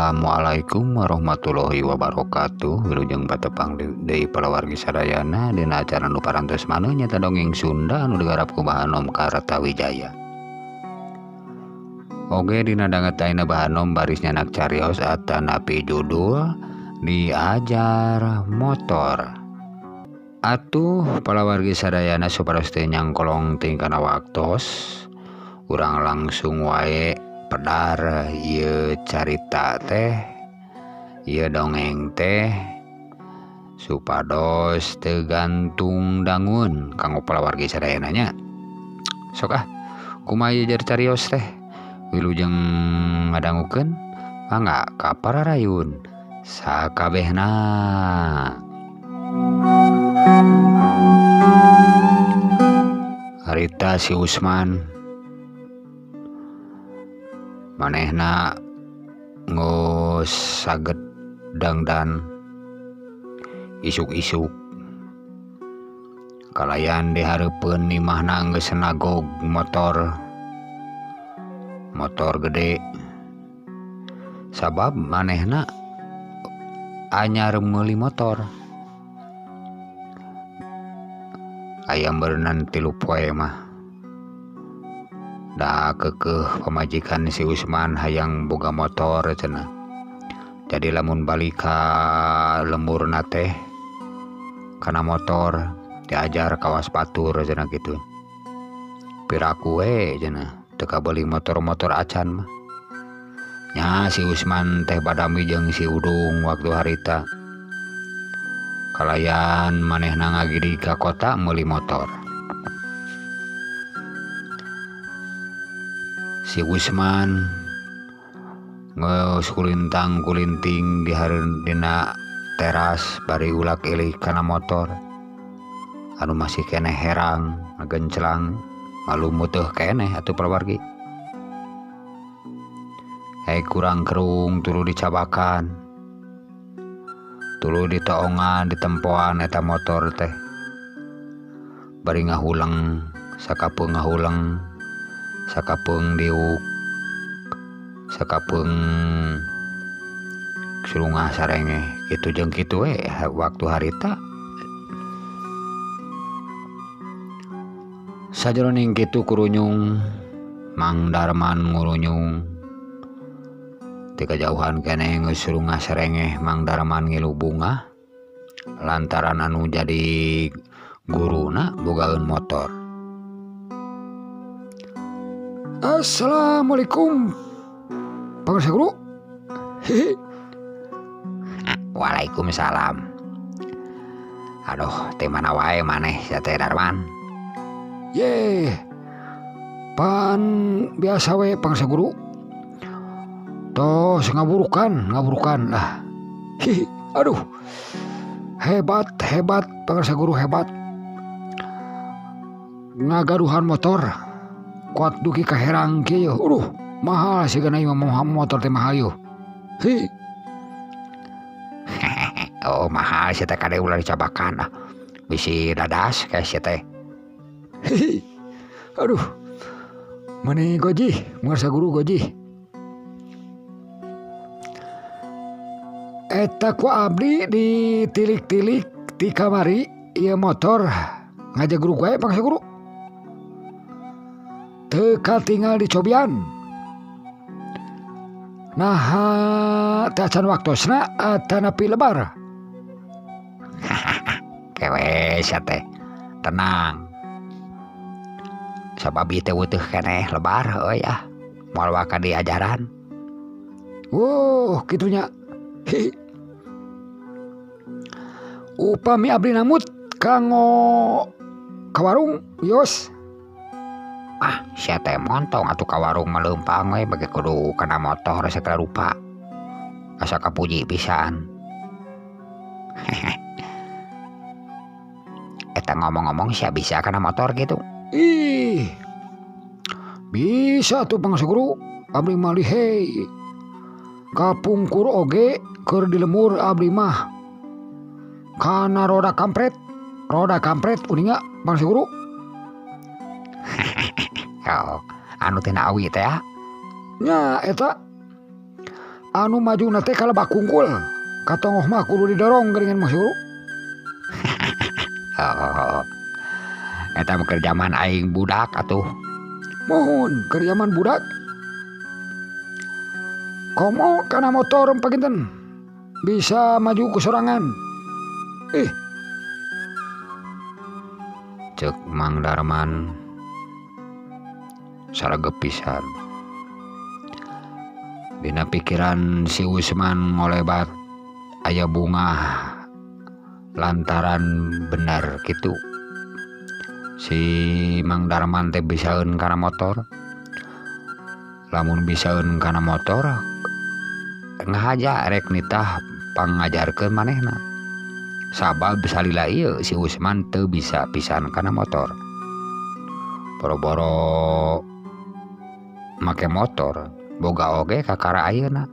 Assalamualaikum warahmatullahi wabarakatuh. Wilujeng patepang deui palawargi sadayana dina acara nu parantos maneh nyata dongeng Sunda anu digarap ku Bahanom Kartawijaya. Oge dina danget ayeuna Bahanom baris nyanak carios atanapi judul Diajar Motor. Atuh palawargi sadayana supados teu nyangkolong ting kana waktos, urang langsung wae pedar ieu carita teh, ieu dongeng teh supados teu gantung dangun kanggo palawargi sadayana nya. Sok kumaha ieu jar carios teh wilujeng ngadangukeun mangga ka pararayun sakabehna. Harita si Usman manehna ngos saged dangdan isuk-isuk kalayan dihareupeun imahna geus nagog motor gede, sabab manehna anyar meuli motor. Ayam berenang 3 poe mah da keukeuh pamajikan si Usman hayang boga motor cenah. Jadi lamun balik ka lemurna teh kana motor diajar kawas batur cenah kitu. Piraku we cenah teu kabeuli motor-motor acan mah. Nya si Usman teh badami jeung si Udung waktu harita. Kalayan manehna ngagiri ka kota meuli motor. Si Usman geus kulintang-kulinting di dina teras bari ulah ilih kana motor anu masih keneh herang ngagenclang malum teuh keneh atuh palawargi. Hei kurang kerung tuluy dicabakan, tuluy ditoongan ditempoan eta motor teh bari ngahulang sakapeung sakapeung diuk sakapeung sulungah sarenge kitu jeung kitu we waktu harita. Sajroning kitu kurunyung Mang Darman ngurunyung ti kajauhan keneh geus sulungah sarenge Mang Darman ngilu bunga lantaran anu jadi guruna bogaeun motor. Assalamualaikum Pangarsa Guru. Waalaikumsalam. Aduh teh mana wae maneh sia teh Darman. Ye pan biasa we Pangarsa Guru. Tos ngaburukan lah. Aduh hebat Pangarsa Guru, hebat. Ngagaduhan motor kuat dugi ka herang kieu. Mahal sigana ieu motor teh mahal yeuh. Oh mahal sia teh kade ulah dicabakan bisi dadas kae sia teh. Aduh mani goji Pangarsa Guru goji. Eta ku abdi ditilik-tilik di kamari ieu motor ngajak guru wae Pangarsa Guru. Teu katinggal di cobian. Nah teh acan waktosna atanapi lebar. Kewe sia teh tenang. Sabab ieu teh weutuh keneh lebar euy moal waka diajaran. Kitu nya. Upami abdi namut kanggo ka warung yos. Sia teh montong atuh ka warung meleumpang we bage kudu kana motor sakala rupa. Asa kapuji pisan. Eta ngomong-ngomong sia bisa kana motor gitu. Bisa tuh Pangarsa Guru. Abdi mah lihai. Kapungkur oge keur di lemur abdi mah. Kana roda kampret uninga Pangarsa Guru. Anu teh awi teh ya. Nya eta anu maju nate kalebak kungkul katongoh mah kudu didorong geuningan Mas Guru. Oh, eta mah keur zaman aing budak atuh. Mohon keur zaman budak. Komo kana motor pakinten bisa maju ku sorangan. Cek Mang Darman saragep pisan. Dina pikiran si Usman ngolebat aya bunga lantaran benar gitu. Si Mang Darman teh bisaeun kana motor. Lamun bisaeun kana motor ngahaja rek nitah pangajarkeun manehna. Sabab salila ieu si Usman teu bisa pisan kana motor. Boro-boro make motor boga oge kakara ayeuna.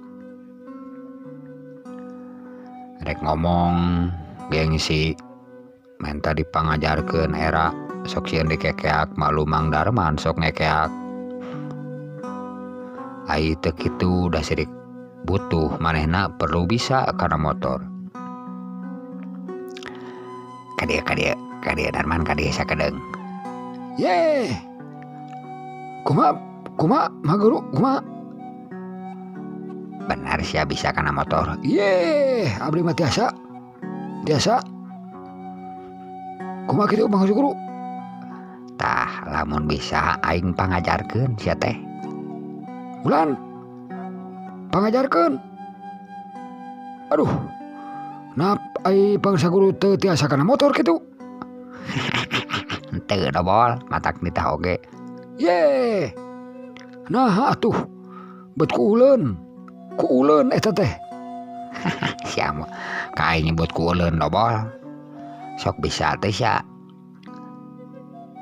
Rek ngomong gengsi menta dipangajarkeun era sok sieun dikekeak malu Mang Darman sok ngekeak. Ai teu kitu da sirik butuh manehna perlu bisa kana motor. Kadia Darman kadia sakedeung. Ye. Kumaha Mah Guru kumaha? Benar sia bisa kana motor. Ye, abdi mah tiasa. Kumaha kitu Mang Guru? Tah lamun bisa aing pangajarkeun sia teh. Ulan pangajarkeun. Aduh. Nap ai bangsa guru teu tiasa kana motor kitu. Teu dobol matak nitah oge. Ye. Nah atuh. Bet ku uleun eta teh. Sia mah ka aing nyebut ku uleun dobol. Sok bisa teh sia.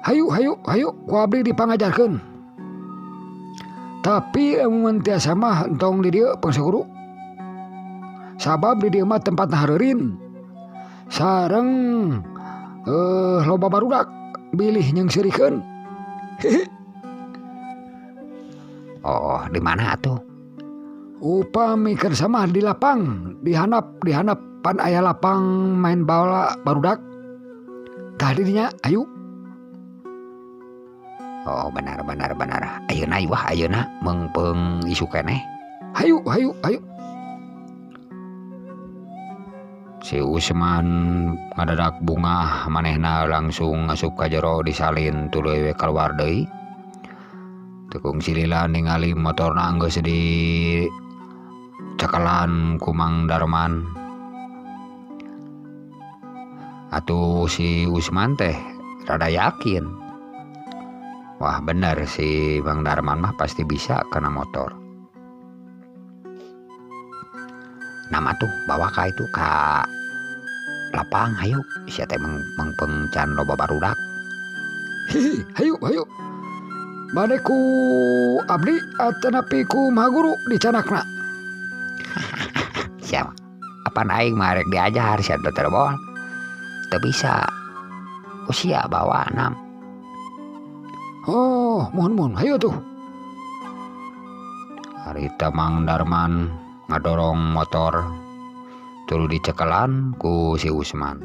Hayu ku abdi dipangajarkeun. Tapi mun tiasa mah entong di dieu bangsa guru. Sabab di dieu mah tempatna hareureun. Sareng loba barudak bilih nyengsirikeun. Oh, di mana atuh? Upami keur samah di lapang, dihanap pan aya lapang main bola barudak. Tah di dinya ayu. Oh, benar. Ayeuna meungpeung isu keneh. Hayu. Si Usman ngadadak bunga manehna langsung asup ka jero disalin tuluy we kaluar deui. Tekung silila ningali motorna geus di cekelan ku Mang Darman. Atuh si Usman teh rada yakin. Wah bener si Mang Darman mah pasti bisa kena motor. Nama tuh bawa ka itu ka lapang hayu sia teh mengpeng can loba barudak. Hayu. Bade ku abdi atanapi ku Mah Guru dicanakna. Siapa? Apaan aing mah rek diajar sia teu bol. Teu bisa. Usia bawa 6. Oh, mohon hayu tuh. Harita Mang Darman ngadorong motor tulu dicekelan ku si Usman.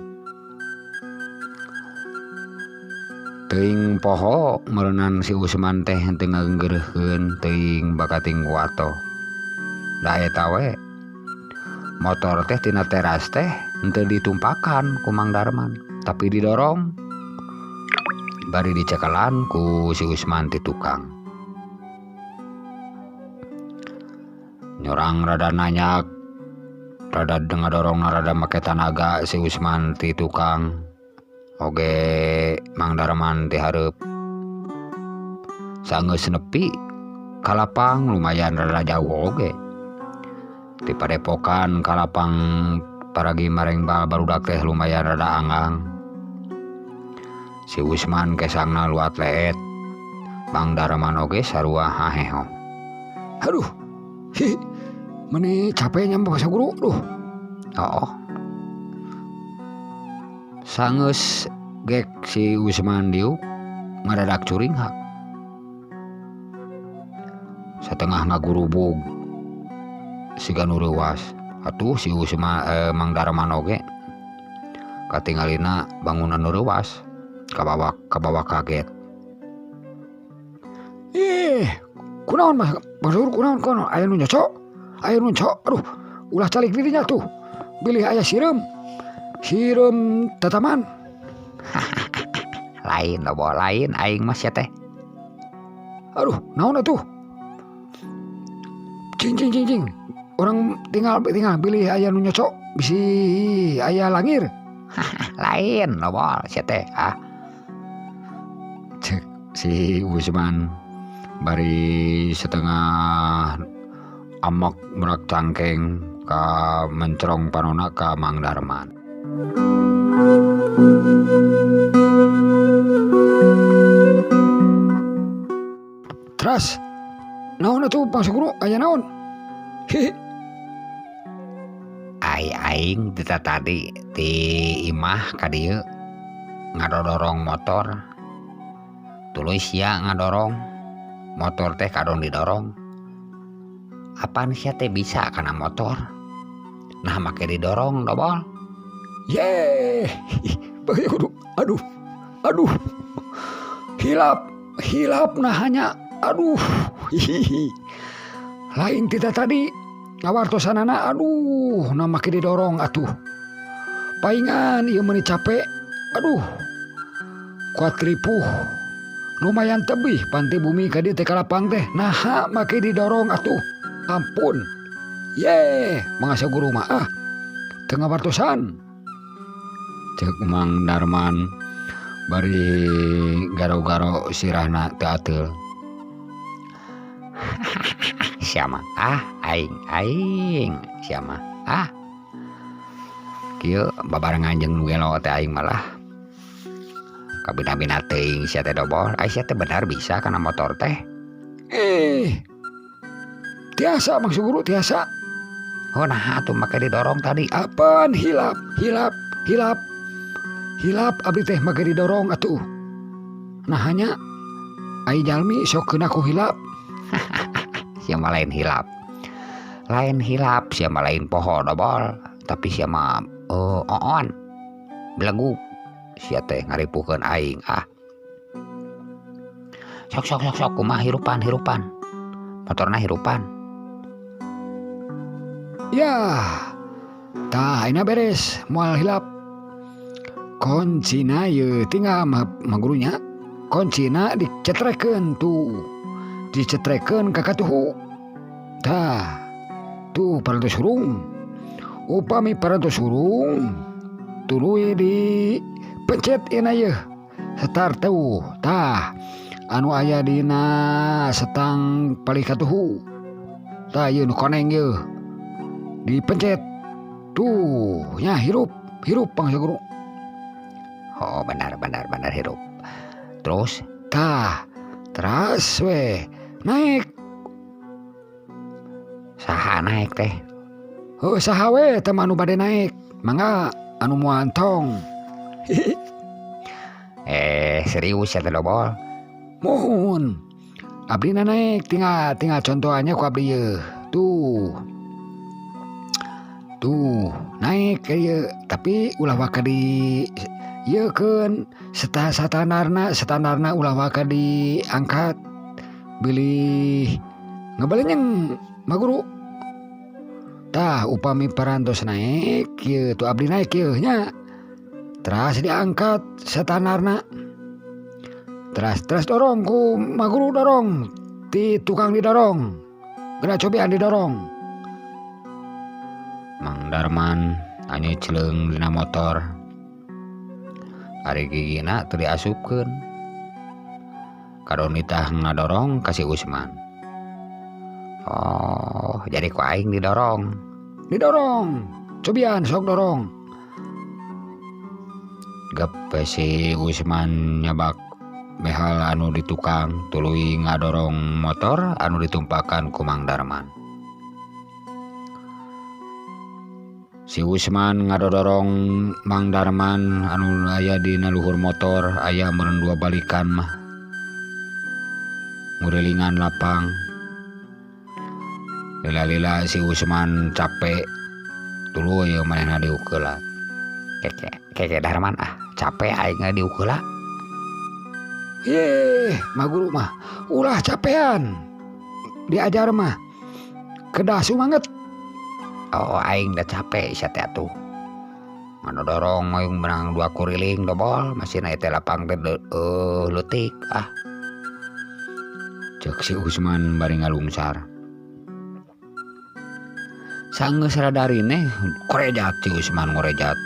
Teuing poho meureunan si Usman teh teu nggeureuheun teuing bakating wato. Da eta we motor teh tina teras teh henteu ditumpakan ku Mang Darman, tapi didorong bari dicekelan ku si Usman ti tukang. Nyorang rada nanyak, rada ngadorongna rada make tanaga si Usman ti tukang. Oge Mang Darman ti hareup. Sageus nepi ka lapang lumayan rada jauh oge. Ti padepokan ka lapang paragi mareng barudak teh lumayan rada anggang. Si Usman kesangna luat leet. Mang Darman oge sarua haheho. Aduh. Meni capek nyampe Basa Guru. Duh. Oh. Sangeus gek si Usman diuk ngadadak curing hak. Satengah ngagurubug. siga nu reuwas. Atuh si Mang Darman oge katinggalina bangunan nu reuwas kabawa kaget. Kunaon Mas Sur, kunaon aya nu nyocok? Aduh, ulah calik dirinya tuh. Bilih aya sireum tataman. Lain aing mas ya teh. Aduh, naon atuh? Cing. Orang tinggal bilih aya nu nyocok, bisi aya langir. Lain nobol sia teh. Cek si Usman bari setengah amok merak cangkeng ka mencerong panona ka Mang Darman. Teras naon atuh Pang Guru, aya naon? Aing tadi di imah ka dieu ngadorong motor. Tuluy sia ngadorong motor teh kadon didorong. Apaan sia teh bisa kana motor? Nah make didorong dobol. Ye. Aduh. Hilap nah hanya. Aduh. Lain kita tadi ngawartosanana, aduh, nah make didorong atuh. Paingan ieu meuni capek. Aduh. Kuat ripuh. Lumayan tebih pantai bumi ka dieu teh kalapang teh. Nah make didorong atuh. Ampun. Ye, mangasa guru mah teu ngawartosan. Cek Mang Darman bari garo-garo sirahna teu ateul. Siapa? Aing siapa? Kieu babarengan jeung nu gelo teh aing malah kabina-bina teuing sia teh dobol. Ai sia teh benar bisa kana motor teh. Tiasa maksud guru tiasa. Oh nah atuh make didorong tadi. Apaan hilap abdi teh make didorong atuh. Nah hanya ai jalmi sok keuna ku hilap. Sia mah lain hilap. Sia mah lain poho dobol. Tapi sia mah oon. Belagu. Sia teh ngaripukeun aing Sok kumaha hirupan. Motorna hirupan. Ya, tah ayeuna beres moal hilap. Kuncina ye tinggal magurunya. Kuncina dicetrekeun ka katuhu. Tah, tuh parantos surung. Upami parantos surung, tuluy di pencet ina ye. Start tuh, tah anu aya dina setang palih katuhu. Tah ye nu koneng ye. Dipencet tuh nya hirup Pang Guru. Oh benar hirup. Terus we naik. Saha naik teh? Saha we teh anu bade naik. Mangga anu moal antong. Serius ya teh dobol. Mohon. Abdi naik tinggal contohannya ku abdi ye. Tuh naik ya, tapi ulah waka di ieu keun standarna ulah waka diangkat bilih ngabalenyeng maguru. Tah upami parantos naik ieu tu abdi naik ieu nya. Teras diangkat standarna. Teras dorong ku maguru dorong. Ti tukang didorong. Geuna cobian didorong. Mang Darman hanya celeng dina motor. Ari gigina teu diasupkeun. Kadon ditah ngadorong ka si Usman. Oh, jadi ku aing didorong. Cobian sok dorong. Gep si Usman nyabak behal anu di tukang tuluy ngadorong motor anu ditumpakan ku Mang Darman. Si Usman ngadorong Mang Darman anu aya dina luhur motor aya meureun dua balikan mah. Ngurilingan lapang. lila-lila si Usman capek tuluy ya manehna diukeula. Keke Darman capek aing diukeula. Mah guru mah ulah capean diajar mah kedah sumanget. Oh aing da capek sia teh atuh. Mana dorong aing menang 2 kuriling dobol masih na teh lapang teh leutik Cek si Usman bari ngalungsar. Sanggeus radarine korejat si Usman ngorejat.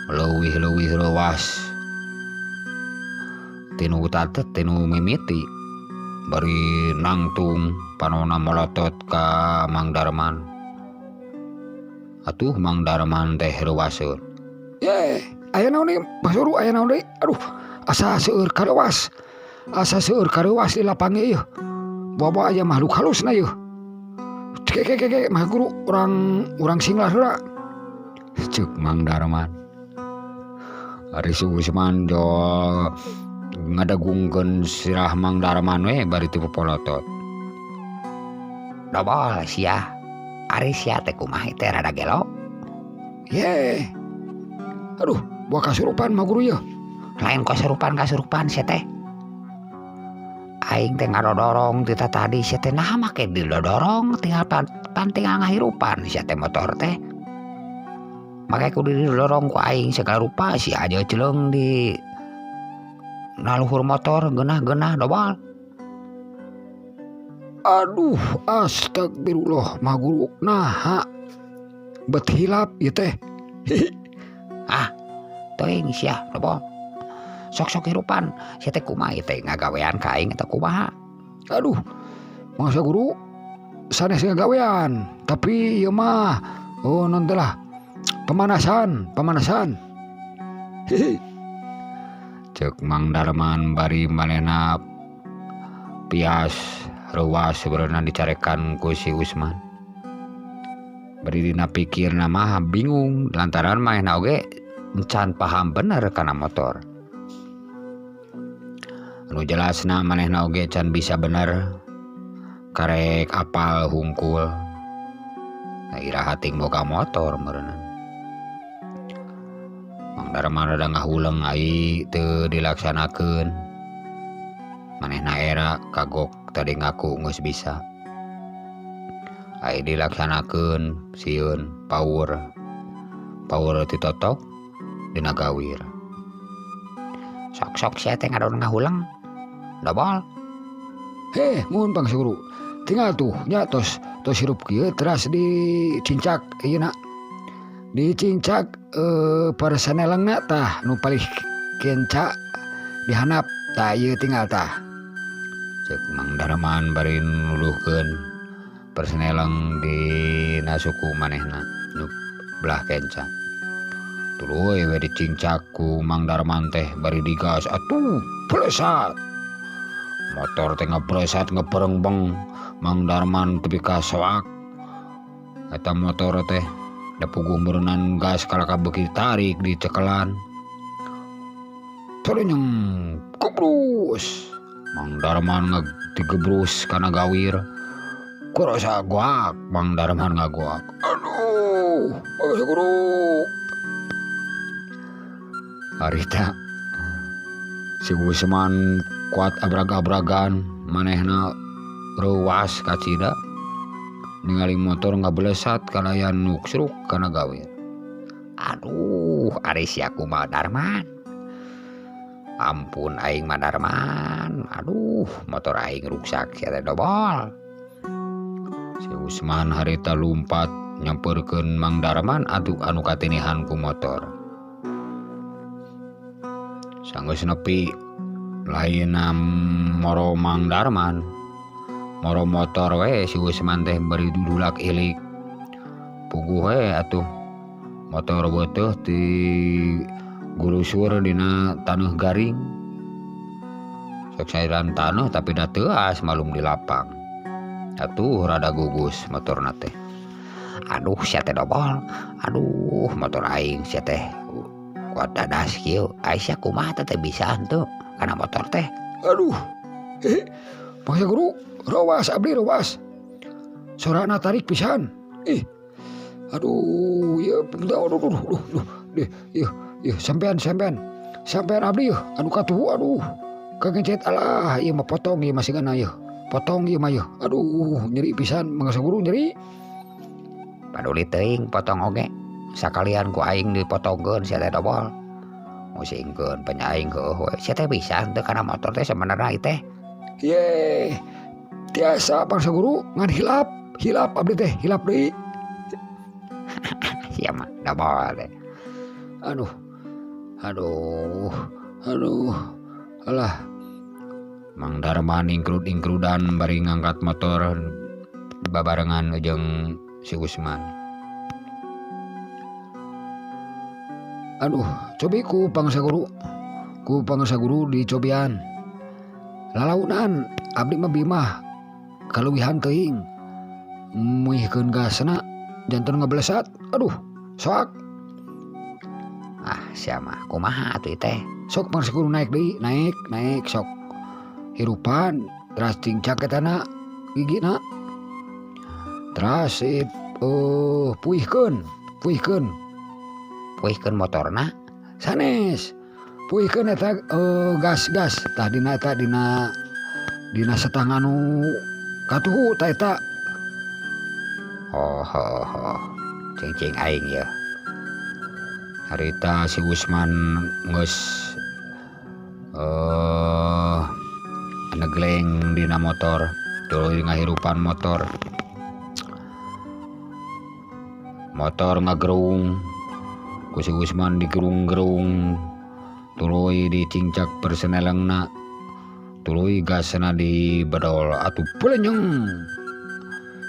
Leuwih leuwas. Tinu tatet tinu mimiti bari nangtung panona molotot ka Mang Darman. Atuh Mang Darman teh reuwaseun. Aya naon ieu Basuru aya naon deui? Aduh asa seueur kareuwas. Asa seueur kareuwas di lapang ieu. Bawa aya makhluk halus na ieu. Keke mah guru urang singlah heula. Ceuk Mang Darman. Ari si Usman jo ngadagungkeun sirah Mang Darman we bari ti popolotot. Dobol sia. Ari sia teh kumaha teh rada gelo. Aduh, buah kasurupan mah guru ye. Lain kasurupan sia teh. Aing teh ngadodorong ti tadi sia teh naha make didodorong tinggal tinggal ngahirupan sia teh motor teh. Make kudu didorong ku aing segala rupa si aja celeung di naluhur motor genah-genah dobal. Aduh, astagfirullah mah guru. Naha bet hilap ieu teh. Teuing sia dobal. Sok-sok hirupan sia teh kumaha teh ngagawean ka aing eta kumaha? Aduh, masa guru sanes ngagawean, tapi ieu mah non teh lah pemanasan. Cek Mang Darman bari manehna pias reuwas sebenarnya dicarekan ku si Usman. Bari dina pikirna mah bingung lantaran manehna oge encan paham bener kana motor. Anu jelasna manehna oge can bisa bener karek apal hungkul. Nah iraha ting boga motor meureunna. Mang Darman rada ngahuleng ai teu dilaksanakeun. Manehna era kagok tadi ngaku geus bisa. Ai dilaksanakeun sieun power ti totok dina gawir. Sok-sok sia teh ngadon ngahuleng. Dobol. Mun Bang Guru. Tinggal tuh nya tos hirup kieu teras dicincak ayeuna. Dicincak parsanelengna tah nu palih kenca dihanap tah ieu tinggal tah. Cek Mang Darman bari nuluhkeun perseneleng di nasuku manehna nu belah kenca. Tuluy we dicincak ku Mang Darman teh bari digas atuh plesat. Motor teh ngeplesat ngeperengbeng. Mang Darman tepi ka soak. Eta motor teh da puguh meureunnan gas kalaka beuki tarik di cekelan. Teurenyeng kubrus. Mang Darman digebrus kana gawir. Kurasa goak Mang Darman ngagoak. Aduh, bagus guru. Harita si Usman kuat abrag-abragan manehna reuwas kacida ningali motor ngablesat kalayan nuksruk kana gawir. Aduh, ari sia kumaha Darman. Ampun aing mah Darman. Aduh, motor aing ruksak sia teh dobol. Si Usman harita lumpat nyamperkeun Mang Darman anu katinihan ku motor. Sanggeus nepi lainna moro Mang Darman. Moro motor we si Usman teh bari dudulak ilik. Puguh we atuh motor beuteuh ti gulusur dina taneuh garing. Sok sairan taneuh tapi da teuas malum di lapang. Atuh rada gugus motorna teh. Aduh sia teh dobol. Aduh motor aing sia teh kuat dadas kieu. Aisyah kumaha teh bisa henteu kana motor teh. Aduh. Masa guru, rawas abdi rawas. sorana tarik pisan. Aduh, ya, sampean abdi ya, aduh katuhu, aduh, kagecet alah, iya mah potong iya masih kena ya, potong iya mah ya, aduh nyeri pisan, mangsa guru nyeri. Paduli teuing potong oge, sakalian ku aing dipotongkeun sia teh dobol, musingkeun penyaing heueuh we, sia teh bisa teu kana motor teh sebenarnya teh. Ye, tiasa bangsa guru ngan hilap abdi teh, hilap deui. Sia mah dobol teh. Aduh, alah. Mang Darman ingkrud-ingkrudan bari ngangkat motor babarengan jeung si Usman. Aduh, cobi ku pangsa guru dicobian. Lalaunan abdi mah bimah kaluwihan teuing. Muihkeun gasna janten ngeblesat. Aduh, sok. Sia mah kumaha atuh teh? Sok pangsa guru naik deui, naik sok. Hirupan teras cincak etana gigina. Teras puihkeun Motorna sanes. Puihkeun eta gas tah dina setang anu katuhu tah eta. Oh, cing aing ya. Harita si Usman geus negleng dina motor, tuluy ngahirupan motor. Motor ngagerung, ku si Usman digerung-gerung, tuluy dicincak persenelengna, tuluy gasna dibedol atuh pelenyeng.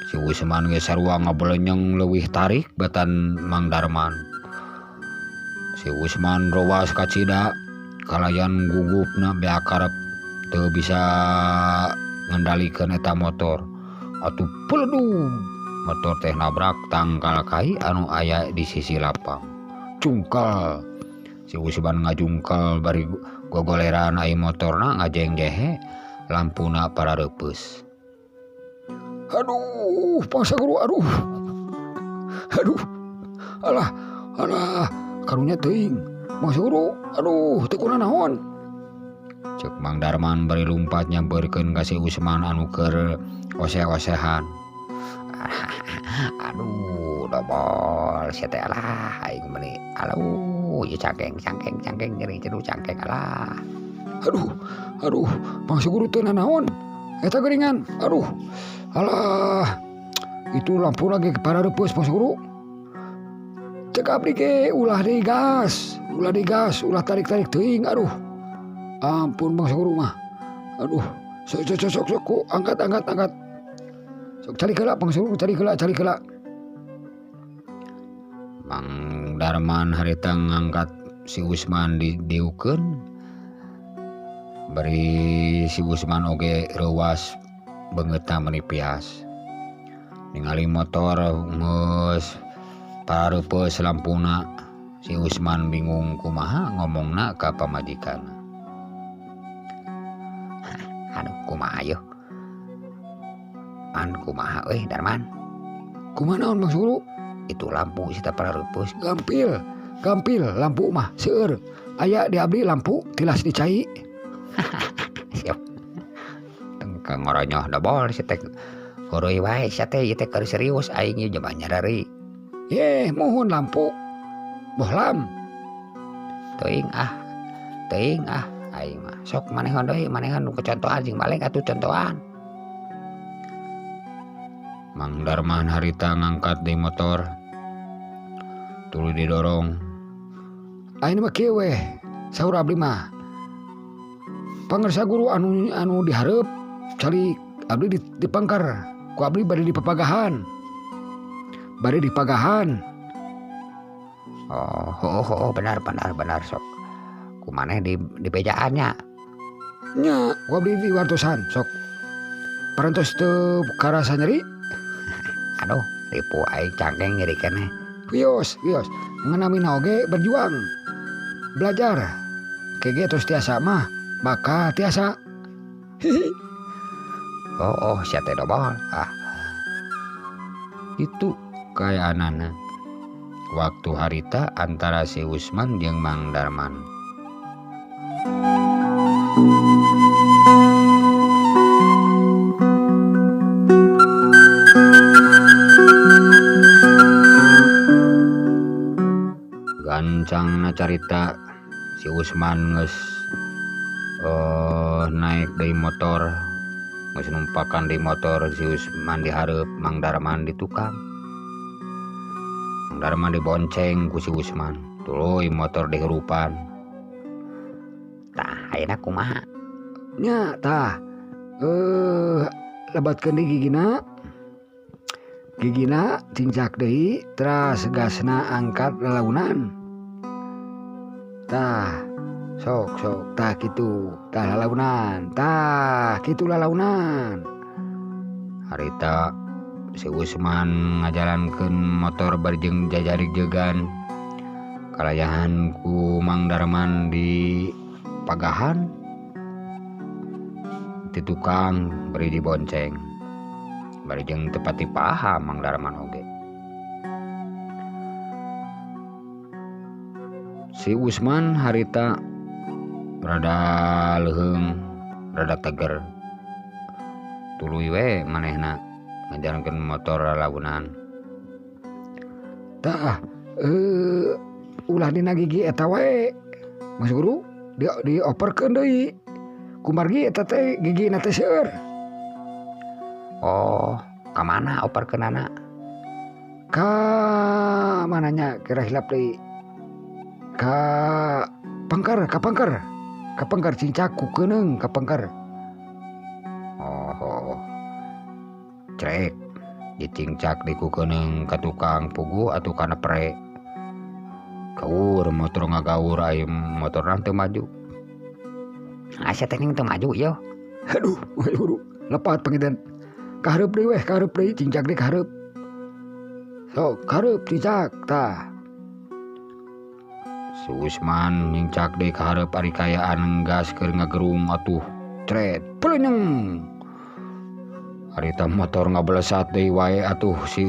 Si Usman ge sarua ngabelenyeng leuwih tarik batan Mang Darman. Si Usman rowas ka cida, kalayan gugupna beakarep teu bisa ngendalikeun eta motor. Atuh peledung, motor teh nabrak tangkal kai anu aya di sisi lapang. Cungkal. Si Usman ngajungkal bari gogoleran ai motorna ngajengjehe, lampuna parareupeus. Aduh, pangsa guru, aduh. Alah, karunya teuing. Pangsa guru, aduh, teu kunaon. Ceuk Mang Darman bari lumpat nyampeurkeun ka si Usman anu keur oseh-osehan. Aduh, dobol sia teh alah aing meuli. Aduh, ieu cangkeng nyeri cedu cangkeng alah. Aduh, pangsa guru teu nanaon. Eta geuningan. Aduh. Alah. Itu lampu lagi parareupeus pangsa guru. Cek abdi ge ulah deui gas, ulah tarik-tarik teuing. Aduh. Ampun bangsa guru mah. Aduh. Sok ku angkat. Sok cari heula bangsa guru, cari heula. Mang Darman harita ngangkat si Usman diukeun. Bari si Usman oge reuwas beungeutna menipias. Ningali motor geus parareupeus lampuna, si Usman bingung kumaha ngomongna ka pamajikan. Aduh, kumaha yeuh? Kumaha euy Darman? Kumaha naon bangsa guru? Itu lampu sita parareupeus. Gampil lampu mah seueur. Aya di abdi lampu tilas dicai. Siap. Tengkang ngoronyoh dobol si teh. Heureui wae sia teh ieu teh keur serius aing ieu jema nyadari. Mohon lampu. Bohlam. Teuing aing mah. Sok manehon deui, manehon nu kecontohan jeung balik atuh contohan. Mang Darman harita ngangkat di motor. Tuluy didorong. Aing mah kieu we. Saur abdi mah. Pangarsa guru anu dihareup cari abdi dipangkar. Ku abdi bari di papagahan. Oh, benar sok. Kumaneh di bejaannya. Nya, ku abdi di wartosan sok. Parantos teu karasa nyeri. Aduh, ripu aing cangkeng nyeri keneh. Wios. Ngeunamina oge berjuang. Belajar. Kege tos tiasa mah, baka tiasa. Oh, sia teh dobol. Itu kayak anana waktu harita antara si Usman jeung Mang Darman. Gancangna carita si Usman geus naik dari motor, geus numpakan di motor si Usman di hareup, Mang Darman di tukang. Mang Darman dibonceng ku si Usman, tuluy motor dihirupan. Tah ayeuna kumaha? Nya tah lebatkeun deui gigina cincak deui teras gasna angkat lalaunan. Tah sok tah kitu tah lalaunan, tah kitu lalaunan. Harita si Usman ngajalankeun motor barjeng jajarig jegan kalayahan ku Mang Darman di pagahan di tukang beri dibonceng barjeng tepati paham Mang Darman oge. Si Usman harita rada leuheung rada teger tuluy we manehna ngajalankeun motor lalaunan. Tah ulah dina gigi eta wae Mas Guru dioperkeun deui ku margi eta teh gigina teh seueur. Oh, ka mana operkeunana? Ka mananya kira hilap deui. Ka pangker cincak ku keuneng ka pangker. Oh, crek dicincak di ku keuneng ka tukang pugu atuh kana pre. Gaur motor ngagaur aya motor teu maju. Asa teh teu maju yo. Aduh, Guru, lepat pangidan. Kahareup deui cincak deui kahareup. Sok kahareup cincak tah. Si Usman nyincak deui kahareup ari kayaan gas keur ngagerung atuh cret pelenyeng. Harita motor ngablesat deui wae atuh si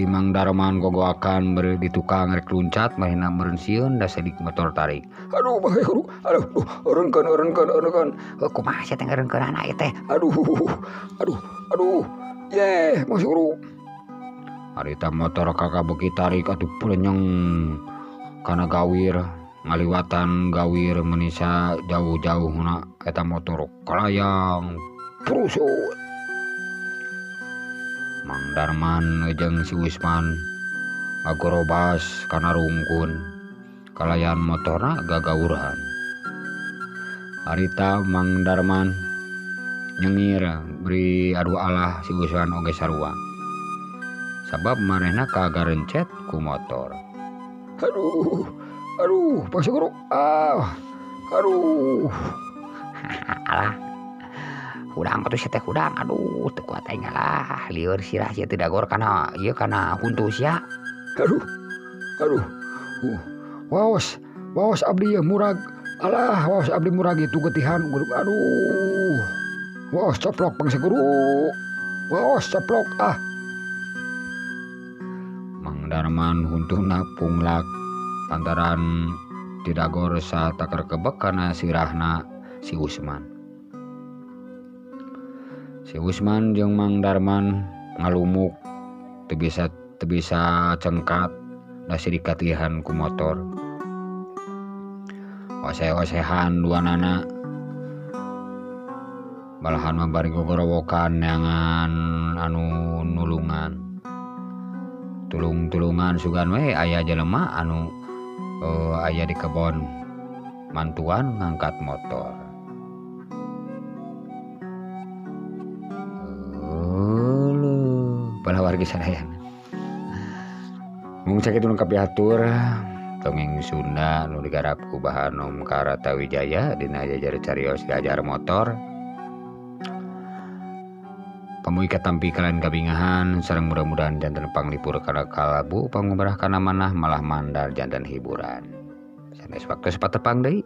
Mang Darman gogoakan beri di tukang rek luncat mahina meureun sieun da sadik motor tarik. Aduh, Guru, aduh, eureunkeun. Kumaha sia teh ngeureunkeunana ieu teh? Aduh. Yeh, Mas Guru. Harita motor kakak beuki tarik atuh pelenyeng kana gawir ngaliwatan gawir menisa jauh-jauhna eta motor kalayang prusut. Mang Darman jeung si Usman ngagorobas kana rungkun kalayan motorna gagawuran. Harita Mang Darman nyengir beri adu alah si Usman oge sarua sabab manehna kagarencet ku motor. Aduh, Pak Guru. Aduh. Alah. Hudang atuh sia teh hudang. Aduh, teu kuat aing lah. Lieur sirah sia teu dagor kana ieu kana huntu sia. Aduh. Waos abdi ya murag. Alah, waos abdi murag itu getihan. Aduh. Waos coplok Pak Guru. Waos coplok Mang Darman huntuna punglak lantaran tidagor satakar kebek kana sirahna si Usman. Si Usman jeung Mang Darman ngalumuk teu bisa cengkat da sidikatihan ku motor. Oseh-osehan duanana balahan mah bari gogorowokan neangan anu nulungan. Tulung-tulungan sugan we aya jelema anu aya di kebon mantuan ngangkat motor. Bala wargi sadayana. Mung sakitu nu kapiatur dongeng Sunda nu digarap ku Bahanom Karatawijaya dina jajar carios Gajar Motor. Pamuy katampi kalian kabingahan sareng mudah-mudahan janten panglipur kana kalabu panguberah kana manah malah mandar janten hiburan. Sanes waktu sepatepang deui.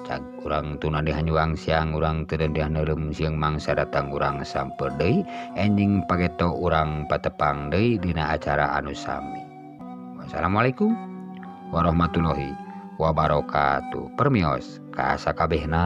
cak urang tuna dihanyuang siang urang teu dihaneulem siang mangsa datang urang samper deui enjing pageto urang patepang deui dina acara anu sami. Wassalamualaikum warahmatullahi wabarakatuh. Permios ka sakabehna.